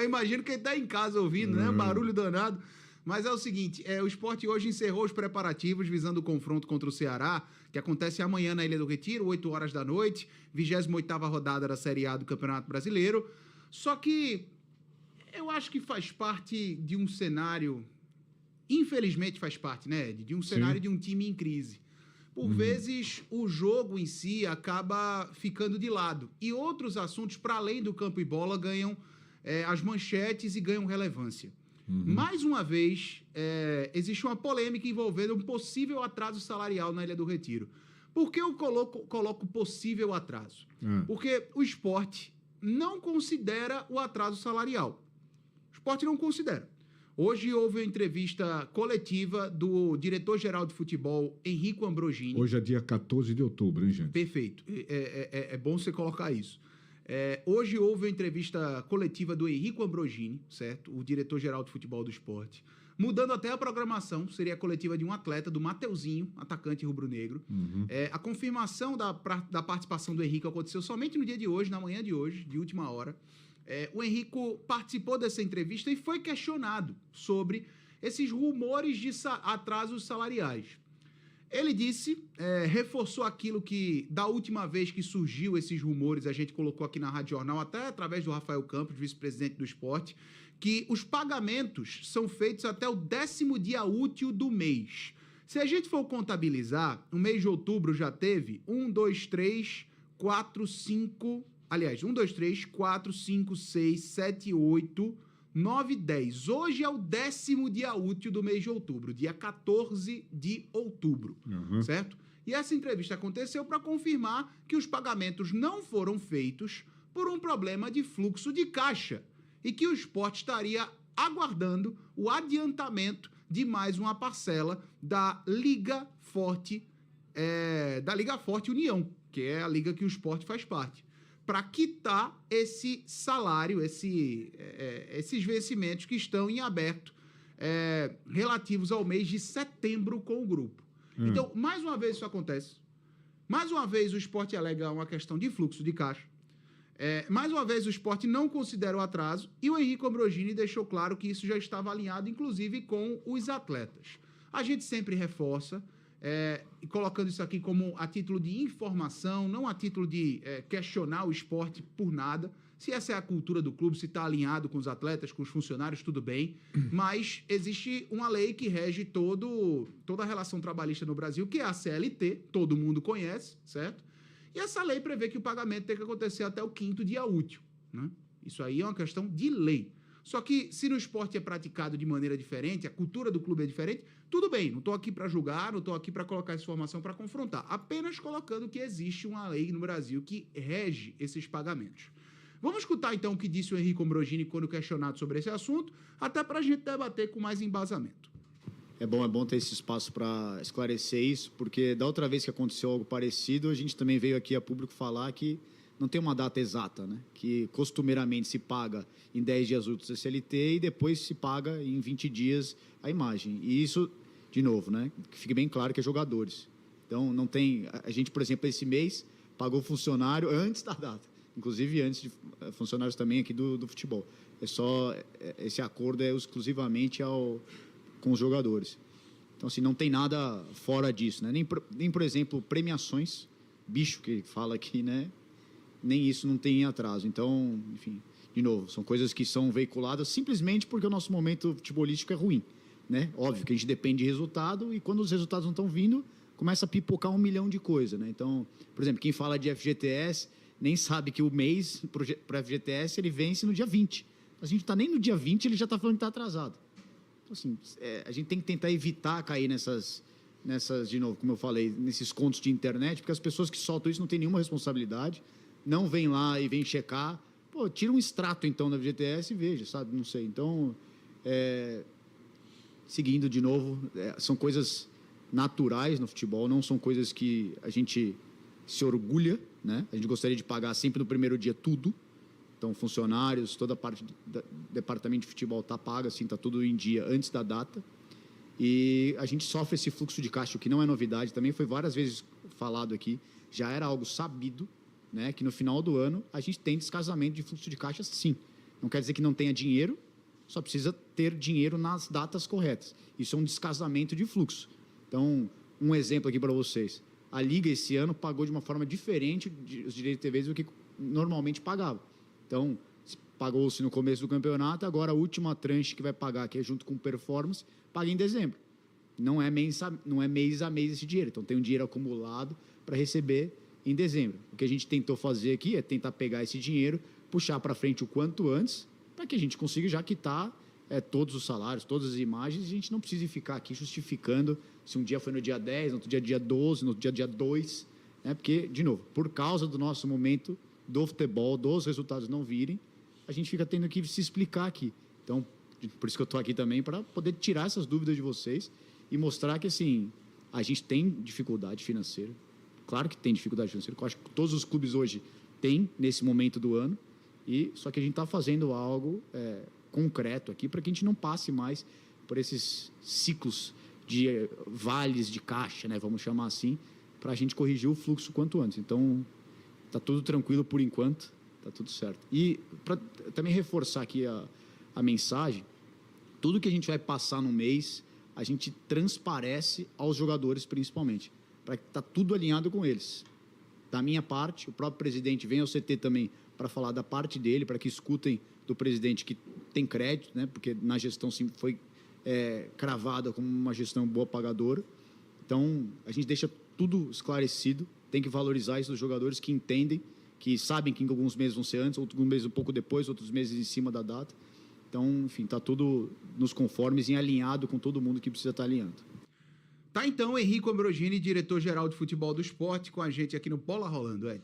Eu imagino quem tá em casa ouvindo, né? Barulho danado. Mas é o seguinte, o Sport hoje encerrou os preparativos visando o confronto contra o Ceará, que acontece amanhã na Ilha do Retiro, 8 horas da noite, 28ª rodada da Série A do Campeonato Brasileiro. Só que eu acho que faz parte de um cenário, infelizmente faz parte, né, Ed? De um cenário de um time em crise. Por vezes, o jogo em si acaba ficando de lado. E outros assuntos, para além do campo e bola, ganham as manchetes e ganham relevância. Mais uma vez, existe uma polêmica envolvendo um possível atraso salarial na Ilha do Retiro. Por que eu coloco possível atraso? Porque o Sport não considera o atraso salarial. O Sport não considera. Hoje houve uma entrevista coletiva do diretor-geral de futebol, Henrico Ambrogini. Hoje é dia 14 de outubro, hein, gente? Perfeito. É bom você colocar isso. Hoje houve uma entrevista coletiva do Henrico Ambrogini, certo? O diretor-geral de futebol do Sport. Mudando até a programação, seria a coletiva de um atleta, do Mateuzinho, atacante rubro-negro. A confirmação da participação do Henrico aconteceu somente no dia de hoje, na manhã de hoje, de última hora. O Henrico participou dessa entrevista e foi questionado sobre esses rumores de atrasos salariais. Ele disse, reforçou aquilo que, da última vez que surgiu esses rumores, a gente colocou aqui na Rádio Jornal, até através do Rafael Campos, vice-presidente do Sport, que os pagamentos são feitos até o 10º dia útil do mês. Se a gente for contabilizar, o mês de outubro já teve 1, 2, 3, 4, 5... Aliás, 1, 2, 3, 4, 5, 6, 7, 8, 9, 10. Hoje é o 10º dia útil do mês de outubro, dia 14 de outubro, certo? E essa entrevista aconteceu para confirmar que os pagamentos não foram feitos por um problema de fluxo de caixa e que o Sport estaria aguardando o adiantamento de mais uma parcela da Liga Forte União, que é a liga que o Sport faz parte, para quitar esse salário, esses vencimentos que estão em aberto relativos ao mês de setembro com o grupo. Então, mais uma vez isso acontece. Mais uma vez o Sport alega uma questão de fluxo de caixa. Mais uma vez o Sport não considera o atraso e o Henrico Ambrogini deixou claro que isso já estava alinhado, inclusive, com os atletas. A gente sempre reforça, e colocando isso aqui como a título de informação, não a título de questionar o Sport por nada. Se essa é a cultura do clube, se está alinhado com os atletas, com os funcionários, tudo bem. Mas existe uma lei que rege toda a relação trabalhista no Brasil, que é a CLT, todo mundo conhece, certo? E essa lei prevê que o pagamento tem que acontecer até o 5º dia útil, né? Isso aí é uma questão de lei. Só que se no esporte é praticado de maneira diferente, a cultura do clube é diferente, tudo bem, não estou aqui para julgar, não estou aqui para colocar essa informação para confrontar, apenas colocando que existe uma lei no Brasil que rege esses pagamentos. Vamos escutar então o que disse o Henrico Ambrogini quando questionado sobre esse assunto, até para a gente debater com mais embasamento. É bom ter esse espaço para esclarecer isso, porque da outra vez que aconteceu algo parecido, a gente também veio aqui a público falar que não tem uma data exata, né? Que costumeiramente se paga em 10 dias úteis a CLT e depois se paga em 20 dias a imagem. E isso, de novo, né? Que fique bem claro que é jogadores. Então, não tem... A gente, por exemplo, esse mês pagou funcionário antes da data. Inclusive, antes de funcionários também aqui do futebol. Esse acordo é exclusivamente com os jogadores. Então, assim, não tem nada fora disso, né? Nem, por exemplo, premiações, bicho que fala aqui, né? Nem isso não tem atraso. Então, enfim, de novo, são coisas que são veiculadas simplesmente porque o nosso momento futebolístico é ruim, né? Óbvio que a gente depende de resultado e quando os resultados não estão vindo, começa a pipocar 1 milhão de coisas, né? Então, por exemplo, quem fala de FGTS nem sabe que o mês para FGTS ele vence no dia 20. A gente não está nem no dia 20, ele já está falando que está atrasado. Então, assim, a gente tem que tentar evitar cair nessas, de novo, como eu falei, nesses contos de internet, porque as pessoas que soltam isso não têm nenhuma responsabilidade, não vem lá e vem checar. Pô, tira um extrato, então, da FGTS e veja, sabe? Não sei. Então, seguindo de novo, são coisas naturais no futebol, não são coisas que a gente se orgulha, né? A gente gostaria de pagar sempre no primeiro dia tudo. Então, funcionários, toda a parte do departamento de futebol está paga, assim, está tudo em dia antes da data. E a gente sofre esse fluxo de caixa, o que não é novidade, também foi várias vezes falado aqui, já era algo sabido, né, que no final do ano a gente tem descasamento de fluxo de caixa, sim. Não quer dizer que não tenha dinheiro, só precisa ter dinheiro nas datas corretas. Isso é um descasamento de fluxo. Então, um exemplo aqui para vocês. A Liga, esse ano, pagou de uma forma diferente os direitos de TV do que normalmente pagava. Então, pagou-se no começo do campeonato, agora a última tranche que vai pagar, que é junto com performance, paga em dezembro. Não é mês a mês esse dinheiro. Então, tem um dinheiro acumulado para receber em dezembro. O que a gente tentou fazer aqui é tentar pegar esse dinheiro, puxar para frente o quanto antes, para que a gente consiga já quitar todos os salários, todas as imagens, e a gente não precise ficar aqui justificando se um dia foi no dia 10, no outro dia 12, no outro dia 2, né? Porque, de novo, por causa do nosso momento do futebol, dos resultados não virem, a gente fica tendo que se explicar aqui. Então, por isso que eu estou aqui também, para poder tirar essas dúvidas de vocês e mostrar que, assim, a gente tem dificuldade financeira. Claro que tem dificuldade financeira, eu acho que todos os clubes hoje têm nesse momento do ano, só que a gente está fazendo algo concreto aqui para que a gente não passe mais por esses ciclos de vales de caixa, né, vamos chamar assim, para a gente corrigir o fluxo quanto antes. Então, está tudo tranquilo por enquanto, está tudo certo. E para também reforçar aqui a mensagem, tudo que a gente vai passar no mês, a gente transparece aos jogadores principalmente, para que está tudo alinhado com eles. Da minha parte, o próprio presidente vem ao CT também para falar da parte dele, para que escutem do presidente que tem crédito, né? Porque na gestão sim foi cravada como uma gestão boa pagadora. Então, a gente deixa tudo esclarecido, tem que valorizar isso dos jogadores que entendem, que sabem que alguns meses vão ser antes, outros meses um pouco depois, outros meses em cima da data. Então, enfim, está tudo nos conformes e alinhado com todo mundo que precisa estar alinhando. Tá então, Henrique Ambrogini, diretor-geral de futebol do esporte, com a gente aqui no Bola Rolando, Ed.